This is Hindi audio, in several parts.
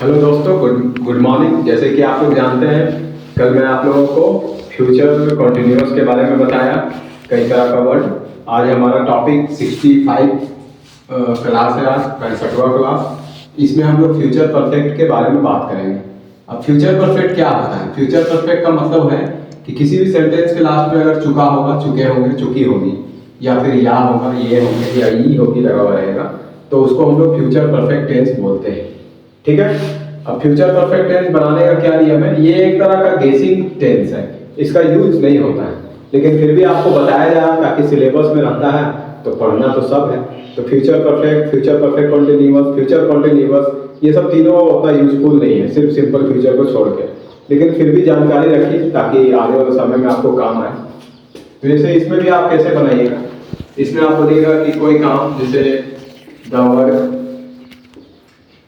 हेलो दोस्तों, गुड मॉर्निंग। जैसे कि आप लोग जानते हैं, कल मैं आप लोगों को फ्यूचर कॉन्टिन्यूअस के बारे में बताया, कई तरह का वर्ड। आज हमारा टॉपिक 65 क्लास है, आज 65वां क्लास। इसमें हम लोग फ्यूचर परफेक्ट के बारे में बात करेंगे। अब फ्यूचर परफेक्ट क्या होता है? फ्यूचर परफेक्ट का मतलब है कि किसी भी सेंटेंस के लास्ट में अगर चुका होगा, चुके होंगे, चुकी होगी, या फिर या होगा, ये होंगे, या ई होगी लगा हुआ रहेगा, तो उसको हम लोग फ्यूचर परफेक्ट टेंस बोलते हैं। ठीक है। अब फ्यूचर परफेक्ट टेंस बनाने का क्या नियम है? ये एक तरह का गेसिंग टेंस है, इसका यूज नहीं होता है, लेकिन फिर भी आपको बताया जा रहा ताकि सिलेबस में रहता है, तो पढ़ना तो सब है। तो future perfect continuous, future continuous, ये सब तीनों उतना यूजफुल नहीं है, सिर्फ सिंपल फ्यूचर को छोड़ के। लेकिन फिर भी जानकारी रखिए ताकि आने वाले समय में आपको काम आए। तो जैसे इसमें भी आप कैसे बनाइएगा, इसमें आप बोलिएगा कि कोई काम, जैसे the work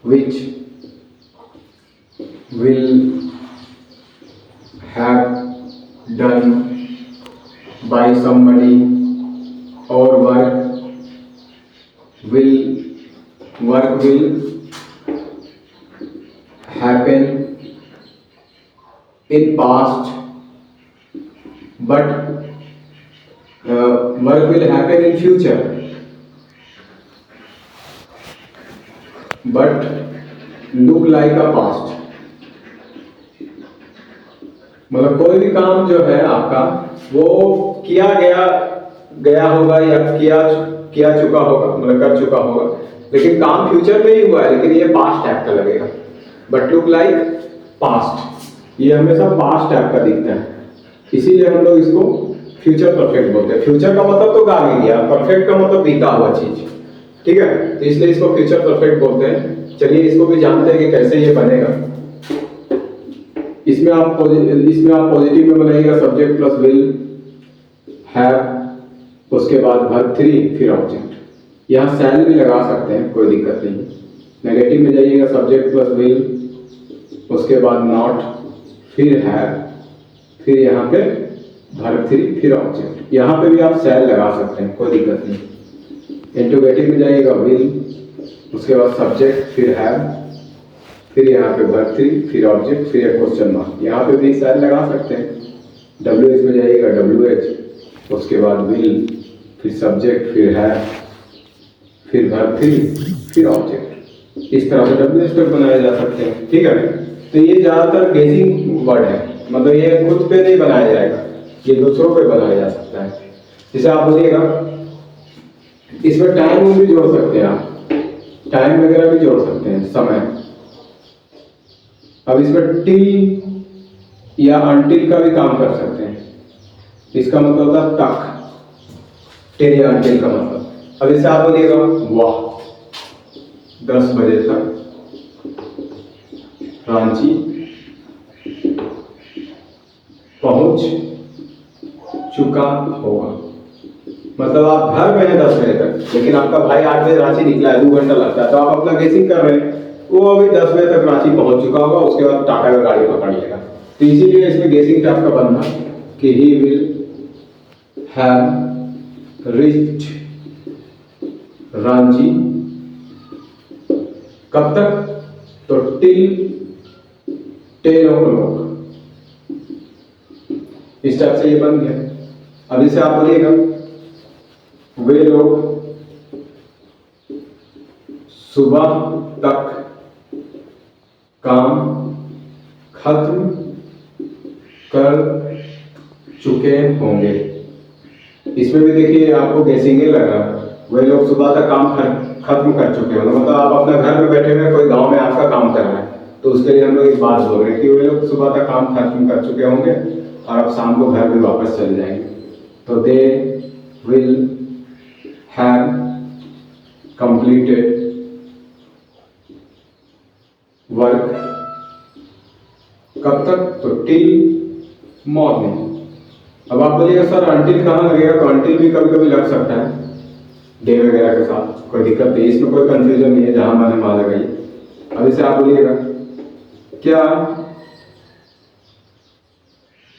which will have done by somebody, or work will happen in past, but work will happen in future, but look like a past। मतलब कोई भी काम जो है आपका, वो किया गया होगा या किया चुका होगा, मतलब कर चुका होगा, लेकिन काम फ्यूचर में ही हुआ है, लेकिन ये पास्ट टाइप का लगेगा। बट लुक लाइक पास्ट, ये हमेशा पास्ट टाइप का दिखता है, इसीलिए हम लोग इसको फ्यूचर परफेक्ट बोलते हैं। फ्यूचर का मतलब तो आगे गया, परफेक्ट का मतलब बीता हुआ चीज। ठीक है, तो इसलिए इसको फ्यूचर परफेक्ट बोलते हैं। चलिए इसको भी जानते हैं कि कैसे ये बनेगा। इसमें आप पॉजिटिव में बनाइएगा, सब्जेक्ट प्लस विल हैव, उसके बाद वर्ब 3, फिर ऑब्जेक्ट। यहाँ शैल भी लगा सकते हैं, कोई दिक्कत नहीं। नेगेटिव में जाइएगा, सब्जेक्ट प्लस विल, उसके बाद नॉट, फिर हैव, फिर यहाँ पे वर्ब 3, फिर ऑब्जेक्ट। यहाँ पे भी आप शैल लगा सकते हैं, कोई दिक्कत नहीं। इंट्रोगेटिव में जाइएगा, विल, उसके बाद सब्जेक्ट, फिर हैव, फिर यहाँ पे वर्ब 3, फिर ऑब्जेक्ट, फिर क्वेश्चन मार्क। यहाँ पे भी शैल लगा सकते हैं। WH में जाइएगा, WH, उसके बाद विल, फिर सब्जेक्ट, फिर हैव, फिर वर्ब 3, फिर ऑब्जेक्ट। इस तरह से WH तक बनाए जा सकते हैं। ठीक है, तो ये ज़्यादातर गेसिंग वर्ड है, मतलब ये खुद पे नहीं बनाया जाएगा, ये दूसरों पे बनाया जा सकता है। जैसे आप बोलिएगा, इसमें टाइम भी जोड़ सकते हैं, आप टाइम वगैरह भी जोड़ सकते हैं, समय। अब इसमें टिल या अनटिल का भी काम कर सकते हैं। इसका मतलब होता है तक, टिल या अनटिल का मतलब। अब जैसे आप बोलिएगा, वाह 10 बजे तक रांची पहुंच चुका होगा। मतलब आप घर में हैं 10 बजे तक, लेकिन आपका भाई 8 बजे रांची निकला है, 2 घंटा लगता है, तो आप अपना गेसिंग कर रहे हैं, वो अभी 10 बजे तक रांची पहुंच चुका होगा, उसके बाद टाटा का गाड़ी पकड़ लेगा। तो इसीलिए इसमें गेसिंग टाइप का बनना कि he will have reached Ranchi, कब तक? तो टिल 10 o'clock। इस टाइप से ये बन गया। अब इसे आप बोलिएगा, वे लोग सुबह तक काम खत्म कर चुके होंगे। इसमें भी देखिए आपको गेसिंग लगा, वे लोग सुबह तक काम खत्म कर चुके होंगे, मतलब आप अपना घर में बैठे हुए, कोई गांव में आपका काम कर रहा है, तो उसके लिए हम लोग इस बात बोल रहे हैं कि वे लोग सुबह तक काम खत्म कर चुके होंगे और अब शाम को घर भी वापस चले जाएंगे। तो they will have completed work, कब तक? तो टिल मॉर्निंग। अब आप बोलिएगा सर अनटिल कहाँ लगेगा? तो अनटिल भी कभी कभी लग सकता है डे वगैरह के साथ, कोई दिक्कत नहीं, इसमें कोई कंफ्यूजन नहीं है, जहां माने वहां लगाइए। अब इसे आप बोलिएगा, क्या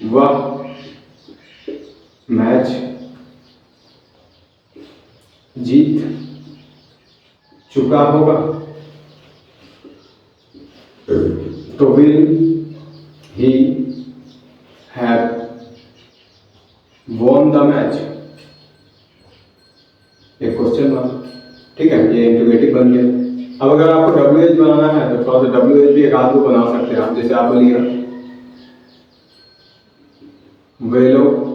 वह मैच जीत चुका होगा? तो will he have won the match, एक क्वेश्चन मार्क, ठीक है, ये इंटीग्रेटिव बन गया। अब अगर आपको WH बनाना है तो थोड़ा सा WH भी एक आध को बना सकते हैं आप, जैसे आप बोलिएगा वे लोग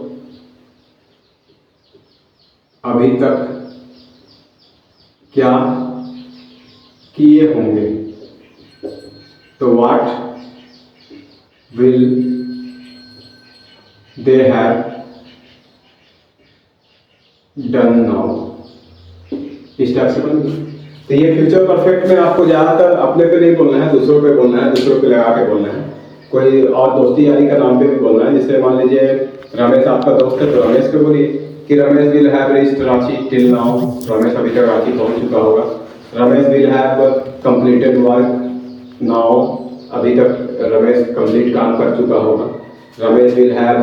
अभी तक क्या किए होंगे, तो what will they have done now, इस टाइप से बन गया। तो ये फ्यूचर परफेक्ट में आपको ज़्यादातर अपने पे नहीं बोलना है, दूसरों पे बोलना है, दूसरों पे लगा के बोलना है, कोई और दोस्ती यारी का नाम पे भी बोलना है। जैसे मान लीजिए रमेश आपका दोस्त है तो रमेश पे बोलिए कि Ramesh will have reached Ranchi till now, Ramesh अभी तक रांची पहुंच चुका होगा। Ramesh will have completed work now, अभी तक रमेश कंप्लीट काम कर चुका होगा। Ramesh will have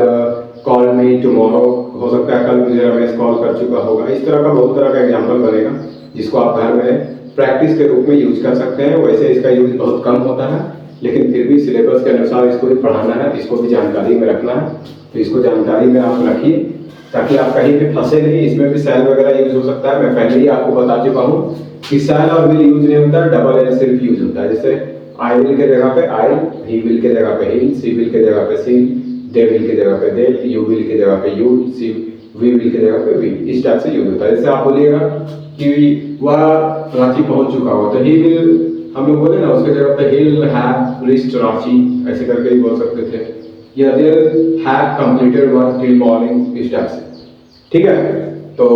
call me tomorrow, हो सकता है कल मुझे रमेश कॉल कर चुका होगा। इस तरह का बहुत तरह का एग्जाम्पल बनेगा जिसको आप घर में प्रैक्टिस के रूप में यूज कर सकते हैं। वैसे इसका यूज बहुत कम होता है, लेकिन फिर भी सिलेबस के अनुसार इसको भी पढ़ाना है, इसको भी जानकारी में रखना है, तो इसको जानकारी में आप रखिए ताकि आप कहीं भी फंसे नहीं। इसमें भी शैल वगैरह यूज हो सकता है, मैं पहले ही आपको बता चुका हूँ कि शैल और विल यूज नहीं होता है, डबल एल सिर्फ यूज होता है। जैसे आई विल के जगह पे आई, ही विल के जगह पे ही, सी विल के जगह पे सी, दे विल के जगह पे दे, यू विल के जगह पे यू, सी वी विल के जगह पे वी, इस टाइप से यूज होता है। जैसे आप बोलिएगा कि वह रांची पहुंच चुका हो, तो ही विल हम लोग बोले ना, उसके जगह पे he will have reached Ranchi, ऐसे करके ही बोल सकते थे, या they have completed work till morning, इस टाइप से, ठीक है। तो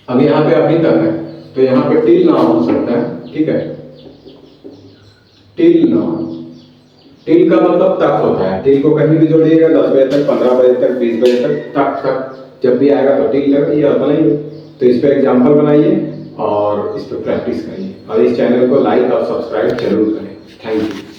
अब यहाँ पे अभी तक है तो यहाँ पे टिल नाउ हो सकता है, ठीक है, टिल नाउ। टिल का मतलब तक होता है, टिल को कहीं भी जोड़िएगा, 10 बजे तक, 15 बजे तक, 20 बजे तक जब भी आएगा तो टिल लगा, ये बनाइए। तो इस पर एग्जाम्पल बनाइए और इस पर प्रैक्टिस करिए, और इस चैनल को लाइक और सब्सक्राइब जरूर करें। Thank you.